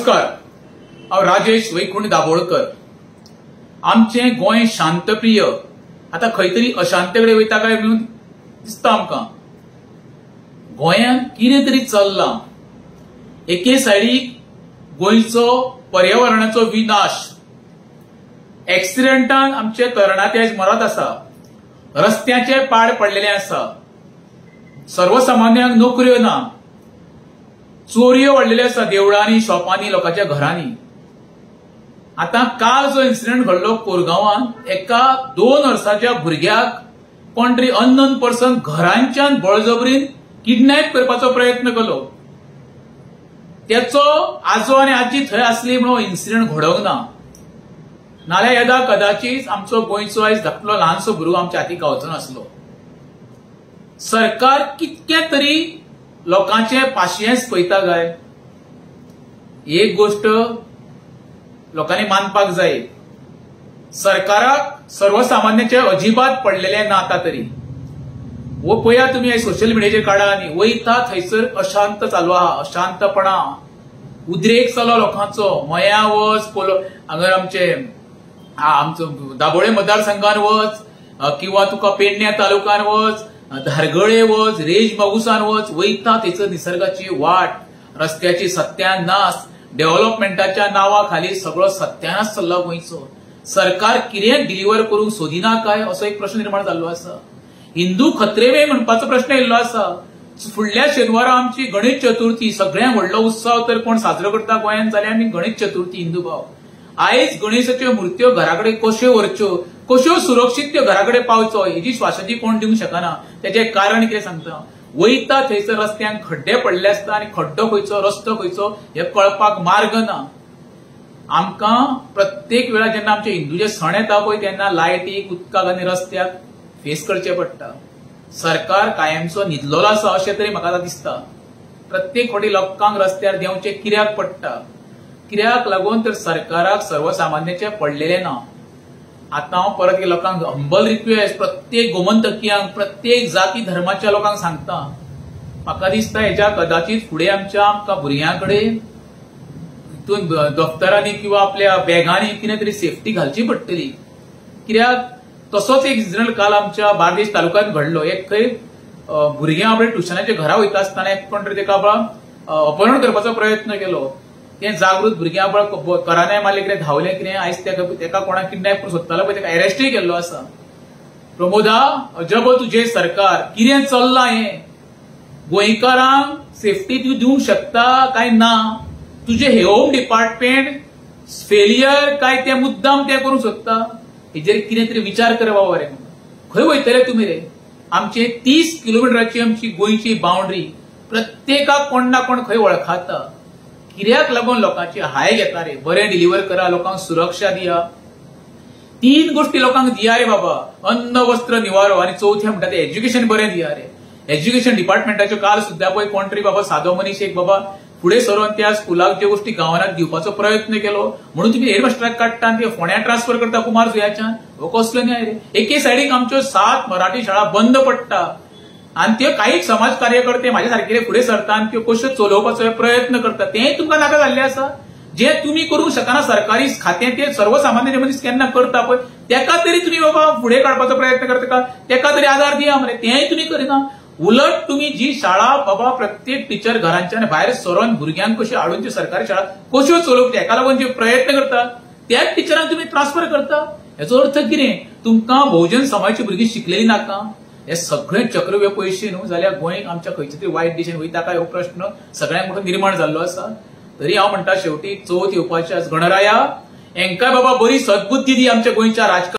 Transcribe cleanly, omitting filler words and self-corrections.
नमस्कार, हांव राजेश वैकुंठ दाबोळकर। आमचे गोंय शांतप्रिय आता खंय तरी अशांतेकडे वयता काय म्हणून दिसता आमकां। गोंयांत कितें तरी चल्लां। एके सायडीक गोंयचो पर्यावरणाचो विनाश, एक्सिडेंटान आमचे तरणाटे मरत आसा, रस्त्याचे पाड पडलेले आसा, सर्वसामान्यांक नोकऱ्यो ना, चोरयो वाडलेल्यो आसा देवळांनी, शॉपांनी, लोकांच्या घरांनी। आता काल जो इन्सिडेंट घडलो कोरगांवांत, एका 2 वर्साच्या भुरग्याक कोण तरी अननोन पर्सन घरांच्यान बळजबरीन किडनॅप करपाचो प्रयत्न केलो। त्याचो आजो आनी आजी थंय आसली म्हणून इन्सिडेंट घडोवंक ना, नाल्यार येदा कदाचित आमचो गोंयचो आयज धाकटो ल्हानसो भुरगो आमच्या हातीक गावचो नासलो। सरकार कितके तरी लोकांचे पाशियेंस पळयता काय? एक गोष्ट लोकांनी मानपाक जाय, सरकाराक सर्वसामान्याचे अजिबात पडलेले ना आता तरी। वो पळया तुम्ही सोशल मिडियाचेर काढा आनी वयता थंयसर अशांत चालू आहा, अशांतपणा, उद्रेक चालू लोकांचो। मया वच, हांगर आमचो दाबोळे मतदारसंघान वच, किंवा तुका पेडण्या तालुक्यान वच, धारगळे वच, रेज मागुसान वच, वयता थंयसर निसर्गाची वाट, रस्त्याची सत्यानाश, डेव्हलपमेंटाच्या नावाखाली सगळो सत्यानाश चल्ला गोंयचो। सरकार कितें डिलिव्हर करूंक सोदिना काय असो एक प्रश्न निर्माण जाल्लो आसा। हिंदू खत्रेवे म्हणपाचो प्रश्न येयल्लो आसा। फुडल्या शेनवारा आमची गणेश चतुर्थी, सगळ्यांत व्हडलो उत्सव तर कोण साजरो करता गोंयांत जाल्यार आमी गणेश चतुर्थी हिंदू भाव। आयज गणेशाच्यो मुर्त्यो घराकडे कश्यो व्हरच्यो, कश्यो सुरक्षीत त्यो घराकडे पावचो, हेजी स्वाशाची कोण दिवंक शकना। त्याचे कारण कितें सांगता? वयता थंयसर रस्त्यांक खड्डे पडले आसता आनी खड्डो खंयचो, रस्तो खंयचो हे कळपाक मार्ग ना। आमकां प्रत्येक वेळा जेन्ना आमचे हिंदूचे सण येता पळय तेन्ना लायटीक, उदकाक आनी रस्त्याक फेस करचे पडटा। सरकार कायमचो न्हिदलोलो आसा अशें तरी म्हाका दिसता। प्रत्येक फावटी लोकांक रस्त्यार देंवचे कित्याक पडटा? कित्याक लागून तर सरकाराक सर्वसामान्याचे पडलेले ना। आता हांव परत लोकांक हंबल रिक्वेस्ट, प्रत्येक गोमंतकीयांक, प्रत्येक जाती धर्माच्या लोकांक सांगता, म्हाका दिसता हेच्या कदाचित फुडें आमच्या भुरग्यांकडे हितून दफ्तरांनी किंवा आपल्या बॅगांनी कितें तरी सेफ्टी घालची पडटली। कित्याक तसोच एक इन्सिडेंट काल आमच्या बार्देस तालुक्यांत घडलो। एक खंय भुरग्यां आपल्या ट्युशनाच्या घरा वयता आसतना एक कोण तरी तेका अपहरण करपाचो प्रयत्न केलो। ते जागृत भुरग्यां कराने मारले, कितें धांवले, कितें आयज तेका कोणाक किडनॅप करून सोदतालो पळय तेका अरेस्टूय केल्लो आसा। प्रमोदा, अजब तुजें सरकार, कितें चल्लां हें? गोंयकारांक सेफ्टी तूं दिवंक शकता काय ना? तुजें हे होम डिपार्टमेंट फेलियर काय ते मुद्दाम ते करूंक सोदता? हेजेर कितें तरी विचार कर बाबा रे। खंय वयतले तुमी रे? आमचे 30 किलोमिटराची आमची गोंयची बाउंड्री, प्रत्येकाक कोण ना कोण खंय वळखाता। कित्याक लागून लोकांची हाय घेता रे? बरें डिलिव्हर करा, लोकांक सुरक्षा दिया। 3 गोष्टी लोकांक दिया रे बाबा, अन्न, वस्त्र, निवारो, आणि चौथ्या म्हणटा ते एज्युकेशन बरें दिया रे। एज्युकेशन डिपार्टमेंटाच्यो काल सुद्धा पळय कोण तरी बाबा सादो मनीस एक बाबा फुडें सरून त्या स्कुलाक ज्यो गोष्टी गांवांत दिवपाचो प्रयत्न केलो म्हणून तुम्ही हेडमास्टराक काडटा आनी ते फोंड्या ट्रान्सफर करता कुमार जुयाच्यान। हो कसलो न्याय रे? एके सायडीक आमच्यो 7 मराठी शाळा बंद पडटा आणि ते काही समाज कार्यकर्ते माझ्या सारखे फुडें सरता आनी त्यो कश्यो चलोवपाचो प्रयत्न करता। तेंय तुमकां नाका जाल्लें आसा। जे तुम्ही करूंक शकना सरकारी खातें ते सर्वसामान्य मनीस केन्ना करता पळय तेका तरी तुम्ही बाबा फुडें काडपाचो प्रयत्न करता का? तेका तरी आदार दिया मरे। तेंय तुम्ही करिना। उलट तुम्ही जी शाळा बाबा प्रत्येक टीचर घरांच्यान भायर सरून भुरग्यांक कशी हाडून ती सरकारी शाळा कश्यो चलोवंक तेका लागून जे प्रयत्न करता त्याच टिचरांक तुम्ही ट्रान्सफर करता। हेचो अर्थ कितें? तुमकां बहुजन समाजाची भुरगीं शिकलेली नाका? हे सगळे चक्रव्यूह पयशे न्हू जाल्यार गोंय आमच्या खंयच्या तरी वायट दिशेन वयता काय हो प्रश्न सगळ्यांक मोठो निर्माण जाल्लो आसा। तरी हांव म्हणटा शेवटी चवथ येवपाची आज गणराया, हेंकाय बाबा बरी सद्बुद्धी दी आमच्या गोंयच्या राजकारणाक।